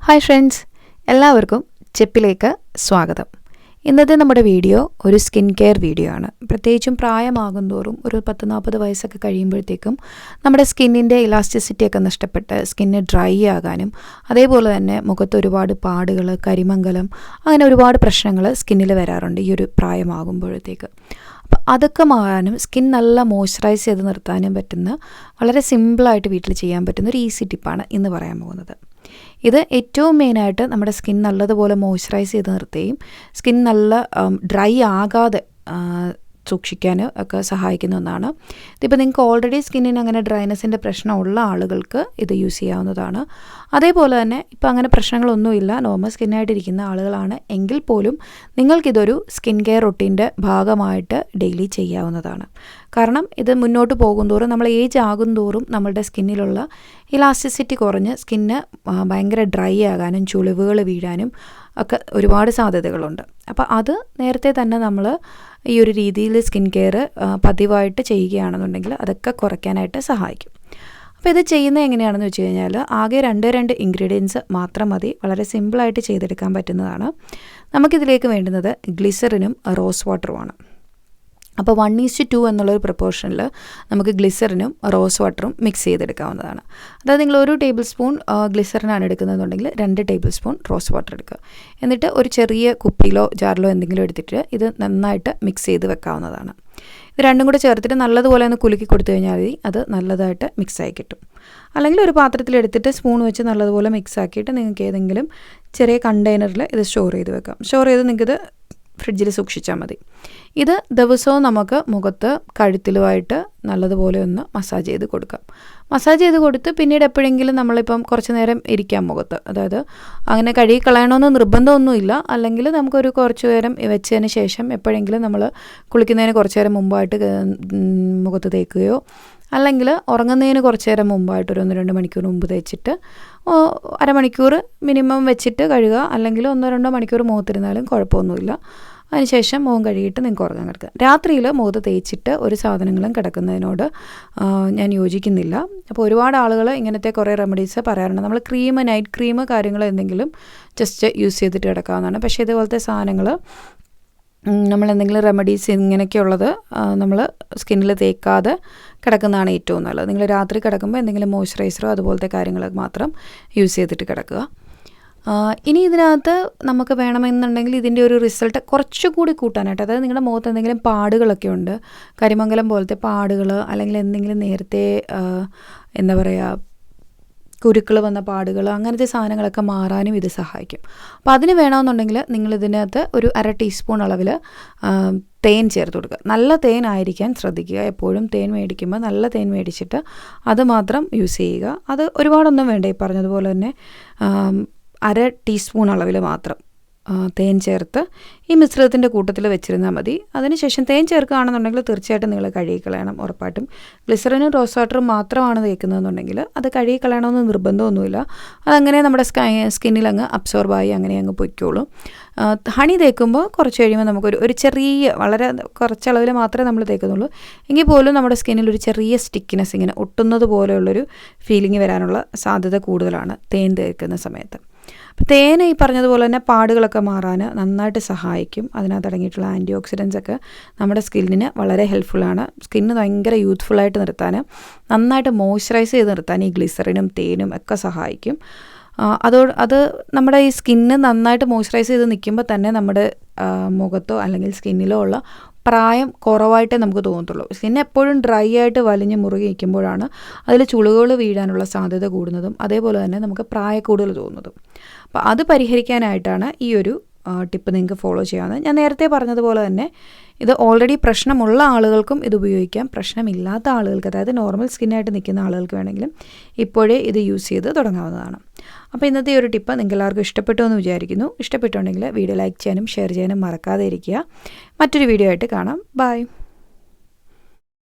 Hi friends, എല്ലാവർക്കും ചെപ്പിലേക്ക് സ്വാഗതം. ഇന്നത്തെ നമ്മുടെ വീഡിയോ ഒരു സ്കിൻ കെയർ വീഡിയോ ആണ്. പ്രത്യേകിച്ചും പ്രായമാകും തോറും ഒരു 10-40 വയസ്സൊക്കെ കഴിയുമ്പോഴത്തേക്കും നമ്മുടെ സ്കിന്നിൻ്റെ ഇലാസ്റ്റിസിറ്റി ഒക്കെ നഷ്ടപ്പെട്ട് സ്കിന്ന് ഡ്രൈ ആകാനും അതേപോലെ തന്നെ മുഖത്ത് ഒരുപാട് പാടുകൾ, കരിമംഗലം, അങ്ങനെ ഒരുപാട് പ്രശ്നങ്ങൾ സ്കിന്നിൽ വരാറുണ്ട് ഈ ഒരു പ്രായമാകുമ്പോഴത്തേക്ക്. അപ്പോൾ അതൊക്കെ മാറാനും സ്കിൻ നല്ല മോയ്സ്ചറൈസ് ചെയ്ത് നിർത്താനും പറ്റുന്ന വളരെ സിമ്പിളായിട്ട് വീട്ടിൽ ചെയ്യാൻ പറ്റുന്ന ഒരു ഈസി ടിപ്പാണ് ഇന്ന് പറയാൻ പോകുന്നത്. ഇത് ഏറ്റവും മെയിനായിട്ട് നമ്മുടെ സ്കിൻ നല്ലതുപോലെ മോയ്സ്ചറൈസ് ചെയ്ത് നിർത്തുകയും സ്കിൻ നല്ല ഡ്രൈ ആകാതെ സൂക്ഷിക്കാൻ ഒക്കെ സഹായിക്കുന്ന ഒന്നാണ്. ഇതിപ്പോൾ നിങ്ങൾക്ക് ഓൾറെഡി സ്കിന്നിന് അങ്ങനെ ഡ്രൈനെസ്സിൻ്റെ പ്രശ്നമുള്ള ആളുകൾക്ക് ഇത് യൂസ് ചെയ്യാവുന്നതാണ്. അതേപോലെ തന്നെ ഇപ്പോൾ അങ്ങനെ പ്രശ്നങ്ങളൊന്നുമില്ല, നോർമൽ സ്കിന്നായിട്ടിരിക്കുന്ന ആളുകളാണ് എങ്കിൽ പോലും നിങ്ങൾക്കിതൊരു സ്കിൻ കെയർ റൊട്ടീൻ്റെ ഭാഗമായിട്ട് ഡെയിലി ചെയ്യാവുന്നതാണ്. കാരണം ഇത് മുന്നോട്ട് പോകുന്തോറും നമ്മൾ ഏജ് ആകും തോറും നമ്മളുടെ സ്കിന്നിലുള്ള ഇലാസ്റ്റിസിറ്റി കുറഞ്ഞ് സ്കിന്ന് ഭയങ്കര ഡ്രൈ ആകാനും ചുളിവുകൾ വീഴാനും ഒക്കെ ഒരുപാട് സാധ്യതകളുണ്ട്. അപ്പോൾ അത് നേരത്തെ തന്നെ നമ്മൾ ഈ ഒരു രീതിയിൽ സ്കിൻ കെയർ പതിവായിട്ട് ചെയ്യുകയാണെന്നുണ്ടെങ്കിൽ അതൊക്കെ കുറയ്ക്കാനായിട്ട് സഹായിക്കും. അപ്പോൾ ഇത് ചെയ്യുന്നത് എങ്ങനെയാണെന്ന് വെച്ച് കഴിഞ്ഞാൽ ആകെ രണ്ട് ഇൻഗ്രീഡിയൻസ് മാത്രം മതി. വളരെ സിമ്പിളായിട്ട് ചെയ്തെടുക്കാൻ പറ്റുന്നതാണ്. നമുക്കിതിലേക്ക് വേണ്ടുന്നത് ഗ്ലിസറിനും റോസ് വാട്ടറുമാണ്. അപ്പോൾ 1:2 എന്നുള്ളൊരു പ്രൊപ്പോർഷനിൽ നമുക്ക് ഗ്ലിസറിനും റോസ് വാട്ടറും മിക്സ് ചെയ്തെടുക്കാവുന്നതാണ്. അതായത് നിങ്ങൾ 1 ടേബിൾ സ്പൂൺ ഗ്ലിസറിനാണ് എടുക്കുന്നതെന്നുണ്ടെങ്കിൽ 2 ടേബിൾ സ്പൂൺ റോസ് വാട്ടർ എടുക്കുക. എന്നിട്ട് ഒരു ചെറിയ കുപ്പിയിലോ ജാറിലോ എന്തെങ്കിലും എടുത്തിട്ട് ഇത് നന്നായിട്ട് മിക്സ് ചെയ്ത് വെക്കാവുന്നതാണ്. ഇത് രണ്ടും കൂടെ ചേർത്തിട്ട് നല്ലതുപോലെ ഒന്ന് കുലുക്കി കൊടുത്തു കഴിഞ്ഞാൽ മതി, അത് നല്ലതായിട്ട് മിക്സായി കിട്ടും. അല്ലെങ്കിൽ ഒരു പാത്രത്തിലെടുത്തിട്ട് സ്പൂൺ വെച്ച് നല്ലതുപോലെ മിക്സ് ആക്കിയിട്ട് നിങ്ങൾക്ക് ഏതെങ്കിലും ചെറിയ കണ്ടെയ്നറിൽ ഇത് സ്റ്റോർ ചെയ്ത് വെക്കാം. സ്റ്റോർ ചെയ്ത് നിങ്ങൾക്കിത് ഫ്രിഡ്ജിൽ സൂക്ഷിച്ചാൽ മതി. ഇത് ദിവസവും നമുക്ക് മുഖത്ത് കഴുത്തിലുമായിട്ട് നല്ലതുപോലെ ഒന്ന് മസാജ് ചെയ്ത് കൊടുക്കാം. മസാജ് ചെയ്ത് കൊടുത്ത് പിന്നീട് എപ്പോഴെങ്കിലും നമ്മളിപ്പം കുറച്ച് നേരം ഇരിക്കാം മുഖത്ത്, അതായത് അങ്ങനെ കഴുകി കളയണമെന്ന് നിർബന്ധമൊന്നുമില്ല. അല്ലെങ്കിൽ നമുക്കൊരു കുറച്ച് നേരം വെച്ചതിന് ശേഷം എപ്പോഴെങ്കിലും നമ്മൾ കുളിക്കുന്നതിന് കുറച്ച് നേരം മുമ്പായിട്ട് മുഖത്ത് തേക്കുകയോ അല്ലെങ്കിൽ ഉറങ്ങുന്നതിന് കുറച്ച് നേരം മുമ്പായിട്ട് ഒരു 1-2 മണിക്കൂർ മുമ്പ് തേച്ചിട്ട് അരമണിക്കൂർ മിനിമം വെച്ചിട്ട് കഴുകുക. അല്ലെങ്കിൽ 1-2 മണിക്കൂർ മുഖത്തിരുന്നാലും കുഴപ്പമൊന്നുമില്ല. അതിനുശേഷം മുഖം കഴുകിയിട്ട് നിങ്ങൾക്ക് ഉറങ്ങാൻ കിടക്കുക. രാത്രിയിൽ മുഖത്ത് തേച്ചിട്ട് ഒരു സാധനങ്ങളും കിടക്കുന്നതിനോട് ഞാൻ യോജിക്കുന്നില്ല. അപ്പോൾ ഒരുപാട് ആളുകൾ ഇങ്ങനത്തെ കുറേ റെമഡീസ് പറയാറുണ്ട്. നമ്മൾ നൈറ്റ് ക്രീം കാര്യങ്ങൾ എന്തെങ്കിലും ജസ്റ്റ് യൂസ് ചെയ്തിട്ട് കിടക്കാവുന്നതാണ്. പക്ഷേ ഇതുപോലത്തെ സാധനങ്ങൾ നമ്മളെന്തെങ്കിലും റെമഡീസ് ഇങ്ങനെയൊക്കെയുള്ളത് നമ്മൾ സ്കിന്നിൽ തേക്കാതെ കിടക്കുന്നതാണ് ഏറ്റവും നല്ലത്. നിങ്ങൾ രാത്രി കിടക്കുമ്പോൾ എന്തെങ്കിലും മോയ്സ്ചറൈസറോ അതുപോലത്തെ കാര്യങ്ങൾ മാത്രം യൂസ് ചെയ്തിട്ട് കിടക്കുക. ഇനി ഇതിനകത്ത് നമുക്ക് വേണമെന്നുണ്ടെങ്കിൽ ഇതിൻ്റെ ഒരു റിസൾട്ട് കുറച്ചുകൂടി കൂട്ടാനായിട്ട്, അതായത് നിങ്ങളുടെ മുഖത്ത് എന്തെങ്കിലും പാടുകളൊക്കെ ഉണ്ട്, കരിമംഗലം പോലത്തെ പാടുകൾ, അല്ലെങ്കിൽ എന്തെങ്കിലും നേരത്തെ എന്താ പറയുക കുരുക്കൾ വന്ന പാടുകൾ, അങ്ങനത്തെ സാധനങ്ങളൊക്കെ മാറാനും ഇത് സഹായിക്കും. അപ്പോൾ അതിന് വേണമെന്നുണ്ടെങ്കിൽ നിങ്ങളിതിനകത്ത് ഒരു 1/2 ടീസ്പൂൺ അളവിൽ തേൻ ചേർത്ത് കൊടുക്കുക. നല്ല തേൻ ആയിരിക്കാൻ ശ്രദ്ധിക്കുക. എപ്പോഴും തേൻ മേടിക്കുമ്പോൾ നല്ല തേൻ മേടിച്ചിട്ട് അത് മാത്രം യൂസ് ചെയ്യുക. അത് ഒരുപാടൊന്നും വേണ്ട, ഈ പറഞ്ഞതുപോലെ തന്നെ 1/2 ടീസ്പൂൺ അളവിൽ മാത്രം തേൻ ചേർത്ത് ഈ മിശ്രിതത്തിൻ്റെ കൂട്ടത്തിൽ വെച്ചിരുന്നാൽ മതി. അതിനുശേഷം തേൻ ചേർക്കുകയാണെന്നുണ്ടെങ്കിൽ തീർച്ചയായിട്ടും നിങ്ങൾ കഴുകിക്കളയണം ഉറപ്പായിട്ടും. ഗ്ലിസറിനും റോസ് വാട്ടറും മാത്രമാണ് തേക്കുന്നതെന്നുണ്ടെങ്കിൽ അത് കഴുകിക്കളയണമെന്ന് നിർബന്ധമൊന്നുമില്ല. അതങ്ങനെ നമ്മുടെ സ്കിന്നിൽ അങ്ങ് അബ്സോർബായി അങ്ങനെ അങ്ങ് പൊയ്ക്കോളും. ഹണി തേക്കുമ്പോൾ കുറച്ച് കഴിയുമ്പോൾ നമുക്കൊരു ചെറിയ വളരെ കുറച്ചളവിൽ മാത്രമേ നമ്മൾ തേക്കുന്നുള്ളൂ. എങ്കിൽ പോലും നമ്മുടെ സ്കിന്നിൽ ഒരു ചെറിയ സ്റ്റിക്കിനെസ്, ഇങ്ങനെ ഒട്ടുന്നത് പോലെയുള്ളൊരു ഫീലിംഗ് വരാനുള്ള സാധ്യത കൂടുതലാണ് തേൻ തേക്കുന്ന സമയത്ത്. അപ്പോൾ തേൻ ഈ പറഞ്ഞതുപോലെ തന്നെ പാടുകളൊക്കെ മാറാൻ നന്നായിട്ട് സഹായിക്കും. അതിനകത്ത് അടങ്ങിയിട്ടുള്ള ആൻറ്റി ഓക്സിഡൻസ് ഒക്കെ നമ്മുടെ സ്കിന്നിന് വളരെ ഹെൽപ്ഫുള്ളാണ്. സ്കിന്ന് ഭയങ്കര യൂത്ത്ഫുള്ളായിട്ട് നിർത്താൻ, നന്നായിട്ട് മോയ്സ്ചറൈസ് ചെയ്ത് നിർത്താൻ ഈ ഗ്ലിസറിനും തേനും ഒക്കെ സഹായിക്കും. അത് നമ്മുടെ ഈ സ്കിന്ന് നന്നായിട്ട് മോയ്സ്ചറൈസ് ചെയ്ത് നിൽക്കുമ്പോൾ തന്നെ നമ്മുടെ മുഖത്തോ അല്ലെങ്കിൽ സ്കിന്നിലോ ഉള്ള പ്രായം കുറവായിട്ടേ നമുക്ക് തോന്നത്തുള്ളൂ. സ്കിൻ എപ്പോഴും ഡ്രൈ ആയിട്ട് വലിഞ്ഞ് മുറുകി നിൽക്കുമ്പോഴാണ് അതിൽ ചുളിവുകൾ വീഴാനുള്ള സാധ്യത കൂടുന്നതും അതേപോലെ തന്നെ നമുക്ക് പ്രായക്കൂടുതൽ തോന്നുന്നതും. അപ്പോൾ അത് പരിഹരിക്കാനായിട്ടാണ് ഈ ഒരു ടിപ്പ് നിങ്ങൾക്ക് ഫോളോ ചെയ്യാവുന്നത്. ഞാൻ നേരത്തെ പറഞ്ഞതുപോലെ തന്നെ ഇത് ഓൾറെഡി പ്രശ്നമുള്ള ആളുകൾക്കും ഇത് ഉപയോഗിക്കാം. പ്രശ്നമില്ലാത്ത ആളുകൾക്ക്, അതായത് നോർമൽ സ്കിന്നായിട്ട് നിൽക്കുന്ന ആളുകൾക്ക് വേണമെങ്കിലും ഇപ്പോഴേ ഇത് യൂസ് ചെയ്ത് തുടങ്ങാവുന്നതാണ്. അപ്പോൾ ഇന്നത്തെ ഒരു ടിപ്പ് നിങ്ങൾക്ക് എല്ലാവർക്കും ഇഷ്ടപ്പെട്ടു എന്ന് വിചാരിക്കുന്നു. ഇഷ്ടപ്പെട്ടുണ്ടെങ്കിൽ വീഡിയോ ലൈക്ക് ചെയ്യാനും ഷെയർ ചെയ്യാനും മറക്കാതെ ഇരിക്കുക. മറ്റൊരു വീഡിയോ ആയിട്ട് കാണാം. ബൈ.